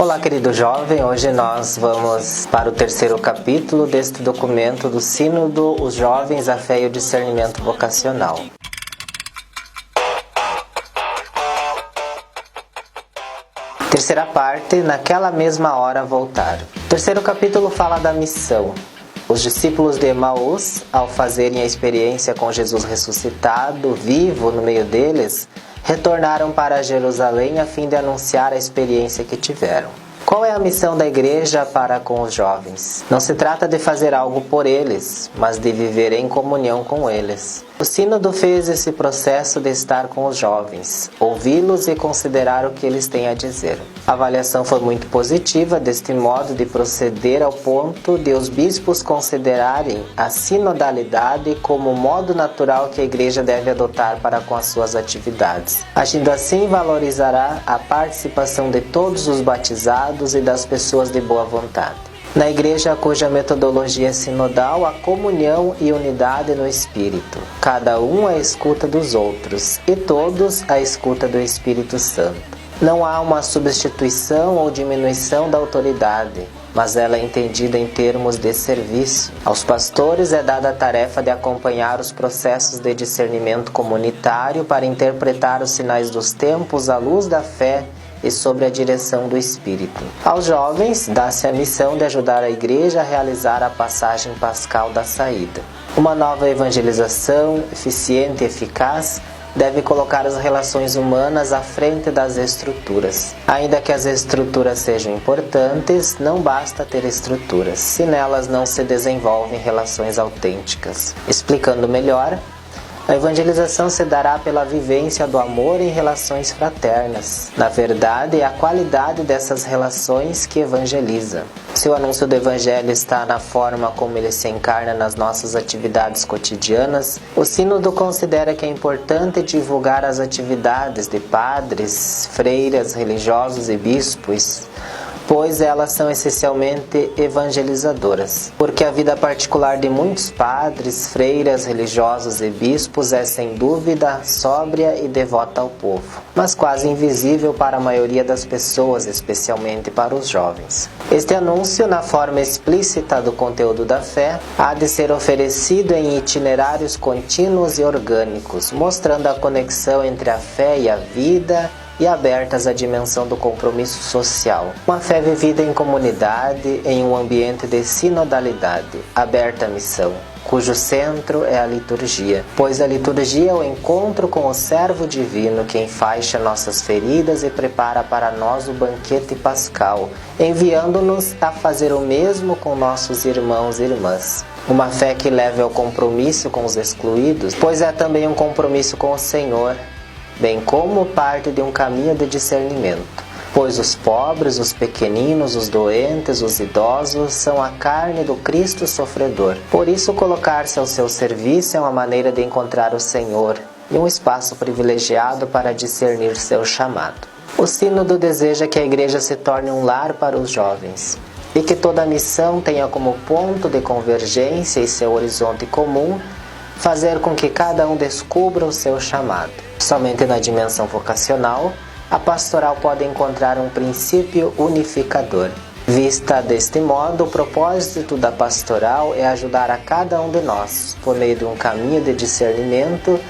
Olá, querido jovem, hoje nós vamos para o terceiro capítulo deste documento do Sínodo, Os Jovens, a Fé e o Discernimento Vocacional. Terceira parte, naquela mesma hora voltaram. O terceiro capítulo fala da missão. Os discípulos de Emaús, ao fazerem a experiência com Jesus ressuscitado, vivo no meio deles, retornaram para Jerusalém a fim de anunciar a experiência que tiveram. Qual é a missão da igreja para com os jovens? Não se trata de fazer algo por eles, mas de viver em comunhão com eles. O Sínodo fez esse processo de estar com os jovens, ouvi-los e considerar o que eles têm a dizer. A avaliação foi muito positiva deste modo de proceder, ao ponto de os bispos considerarem a sinodalidade como o modo natural que a igreja deve adotar para com as suas atividades. Agindo assim, valorizará a participação de todos os batizados e das pessoas de boa vontade. Na igreja cuja metodologia é sinodal, a comunhão e unidade no Espírito, cada um à escuta dos outros e todos à escuta do Espírito Santo. Não há uma substituição ou diminuição da autoridade, mas ela é entendida em termos de serviço. Aos pastores é dada a tarefa de acompanhar os processos de discernimento comunitário para interpretar os sinais dos tempos à luz da fé e sob a direção do Espírito. Aos jovens, dá-se a missão de ajudar a igreja a realizar a passagem pascal da saída. Uma nova evangelização, eficiente e eficaz, deve colocar as relações humanas à frente das estruturas. Ainda que as estruturas sejam importantes, não basta ter estruturas, se nelas não se desenvolvem relações autênticas. Explicando melhor, a evangelização se dará pela vivência do amor em relações fraternas. Na verdade, é a qualidade dessas relações que evangeliza. Se o anúncio do Evangelho está na forma como ele se encarna nas nossas atividades cotidianas, o Sínodo considera que é importante divulgar as atividades de padres, freiras, religiosos e bispos, pois elas são essencialmente evangelizadoras. Porque a vida particular de muitos padres, freiras, religiosos e bispos é sem dúvida sóbria e devota ao povo, mas quase invisível para a maioria das pessoas, especialmente para os jovens. Este anúncio, na forma explícita do conteúdo da fé, há de ser oferecido em itinerários contínuos e orgânicos, mostrando a conexão entre a fé e a vida, e abertas à dimensão do compromisso social. Uma fé vivida em comunidade, em um ambiente de sinodalidade, aberta à missão, cujo centro é a liturgia, pois a liturgia é o encontro com o servo divino que enfaixa nossas feridas e prepara para nós o banquete pascal, enviando-nos a fazer o mesmo com nossos irmãos e irmãs. Uma fé que leve ao compromisso com os excluídos, pois é também um compromisso com o Senhor, bem como parte de um caminho de discernimento, pois os pobres, os pequeninos, os doentes, os idosos são a carne do Cristo sofredor. Por isso, colocar-se ao seu serviço é uma maneira de encontrar o Senhor e um espaço privilegiado para discernir seu chamado. O Sínodo deseja que a Igreja se torne um lar para os jovens e que toda a missão tenha como ponto de convergência e seu horizonte comum fazer com que cada um descubra o seu chamado. Somente na dimensão vocacional, a pastoral pode encontrar um princípio unificador. Vista deste modo, o propósito da pastoral é ajudar a cada um de nós, por meio de um caminho de discernimento,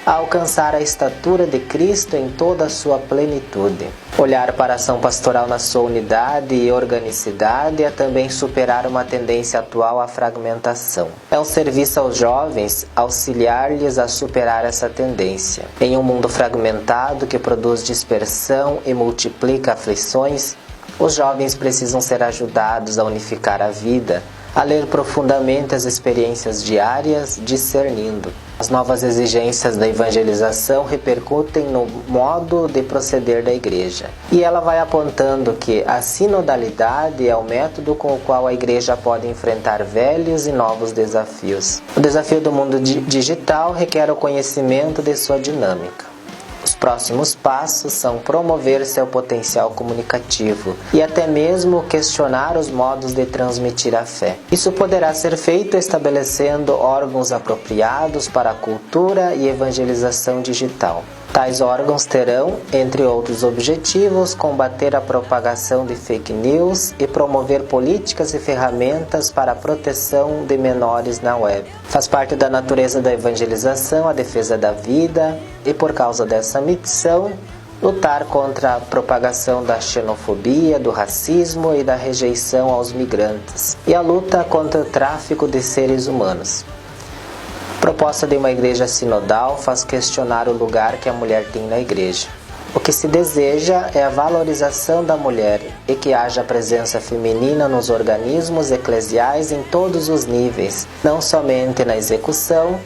a alcançar a estatura de Cristo em toda a sua plenitude. Olhar para a ação pastoral na sua unidade e organicidade é também superar uma tendência atual à fragmentação. É um serviço aos jovens auxiliar-lhes a superar essa tendência. Em um mundo fragmentado que produz dispersão e multiplica aflições, os jovens precisam ser ajudados a unificar a vida, a ler profundamente as experiências diárias, discernindo. As novas exigências da evangelização repercutem no modo de proceder da Igreja. E ela vai apontando que a sinodalidade é o método com o qual a Igreja pode enfrentar velhos e novos desafios. O desafio do mundo digital requer o conhecimento de sua dinâmica. Os próximos passos são promover seu potencial comunicativo e até mesmo questionar os modos de transmitir a fé. Isso poderá ser feito estabelecendo órgãos apropriados para a cultura e evangelização digital. Tais órgãos terão, entre outros objetivos, combater a propagação de fake news e promover políticas e ferramentas para a proteção de menores na web. Faz parte da natureza da evangelização a defesa da vida e, por causa dessa missão, lutar contra a propagação da xenofobia, do racismo e da rejeição aos migrantes, e a luta contra o tráfico de seres humanos. A proposta de uma igreja sinodal faz questionar o lugar que a mulher tem na igreja. O que se deseja é a valorização da mulher e que haja presença feminina nos organismos eclesiais em todos os níveis, não somente na execução,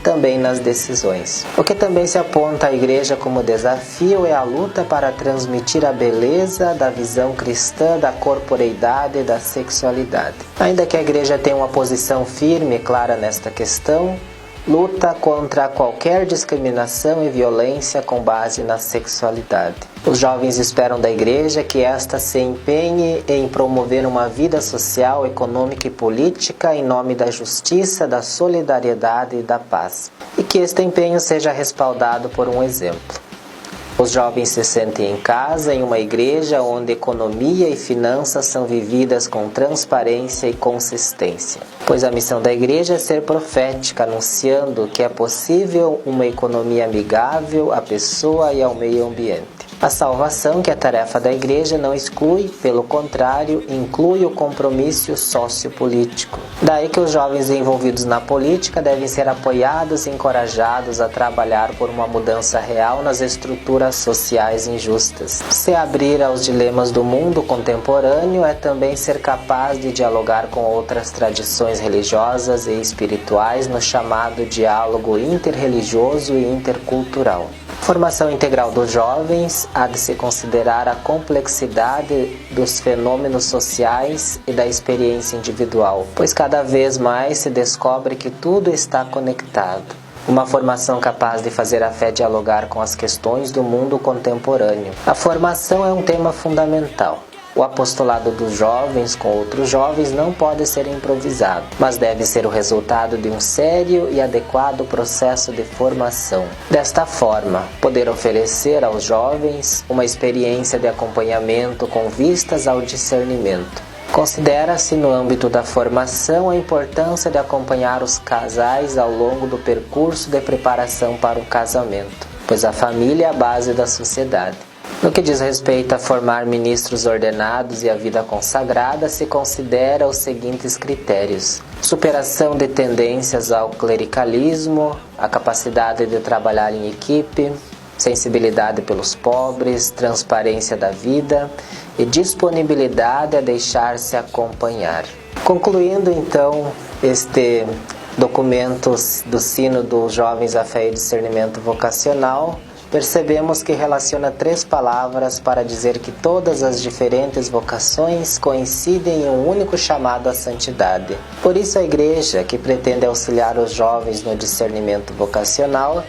também nas decisões. O que também se aponta à igreja como desafio é a luta para transmitir a beleza da visão cristã da corporeidade e da sexualidade. Ainda que a igreja tenha uma posição firme e clara nesta questão, luta contra qualquer discriminação e violência com base na sexualidade. Os jovens esperam da igreja que esta se empenhe em promover uma vida social, econômica e política em nome da justiça, da solidariedade e da paz. E que este empenho seja respaldado por um exemplo. Os jovens se sentem em casa, em uma igreja onde economia e finanças são vividas com transparência e consistência. Pois a missão da igreja é ser profética, anunciando que é possível uma economia amigável à pessoa e ao meio ambiente. A salvação, que é a tarefa da igreja, não exclui, pelo contrário, inclui o compromisso sociopolítico. Daí que os jovens envolvidos na política devem ser apoiados e encorajados a trabalhar por uma mudança real nas estruturas sociais injustas. Se abrir aos dilemas do mundo contemporâneo é também ser capaz de dialogar com outras tradições religiosas e espirituais no chamado diálogo interreligioso e intercultural. Formação integral dos jovens há de se considerar a complexidade dos fenômenos sociais e da experiência individual, pois cada vez mais se descobre que tudo está conectado. Uma formação capaz de fazer a fé dialogar com as questões do mundo contemporâneo. A formação é um tema fundamental. O apostolado dos jovens com outros jovens não pode ser improvisado, mas deve ser o resultado de um sério e adequado processo de formação. Desta forma, poder oferecer aos jovens uma experiência de acompanhamento com vistas ao discernimento. Considera-se no âmbito da formação a importância de acompanhar os casais ao longo do percurso de preparação para o casamento, pois a família é a base da sociedade. No que diz respeito a formar ministros ordenados e a vida consagrada, se considera os seguintes critérios: superação de tendências ao clericalismo, a capacidade de trabalhar em equipe, sensibilidade pelos pobres, transparência da vida e disponibilidade a deixar-se acompanhar. Concluindo então este documento do Sino dos Jovens à Fé e Discernimento Vocacional, percebemos que relaciona 3 palavras para dizer que todas as diferentes vocações coincidem em um único chamado à santidade. Por isso a igreja, que pretende auxiliar os jovens no discernimento vocacional,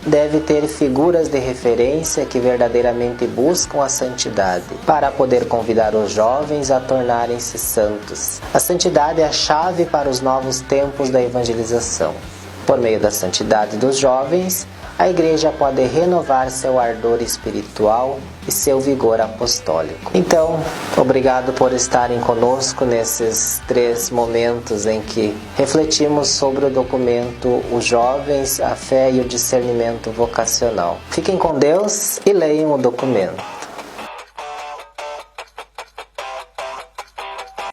deve ter figuras de referência que verdadeiramente buscam a santidade, para poder convidar os jovens a tornarem-se santos. A santidade é a chave para os novos tempos da evangelização. Por meio da santidade dos jovens, a igreja pode renovar seu ardor espiritual e seu vigor apostólico. Então, obrigado por estarem conosco nesses 3 momentos em que refletimos sobre o documento Os Jovens, a Fé e o Discernimento Vocacional. Fiquem com Deus e leiam o documento.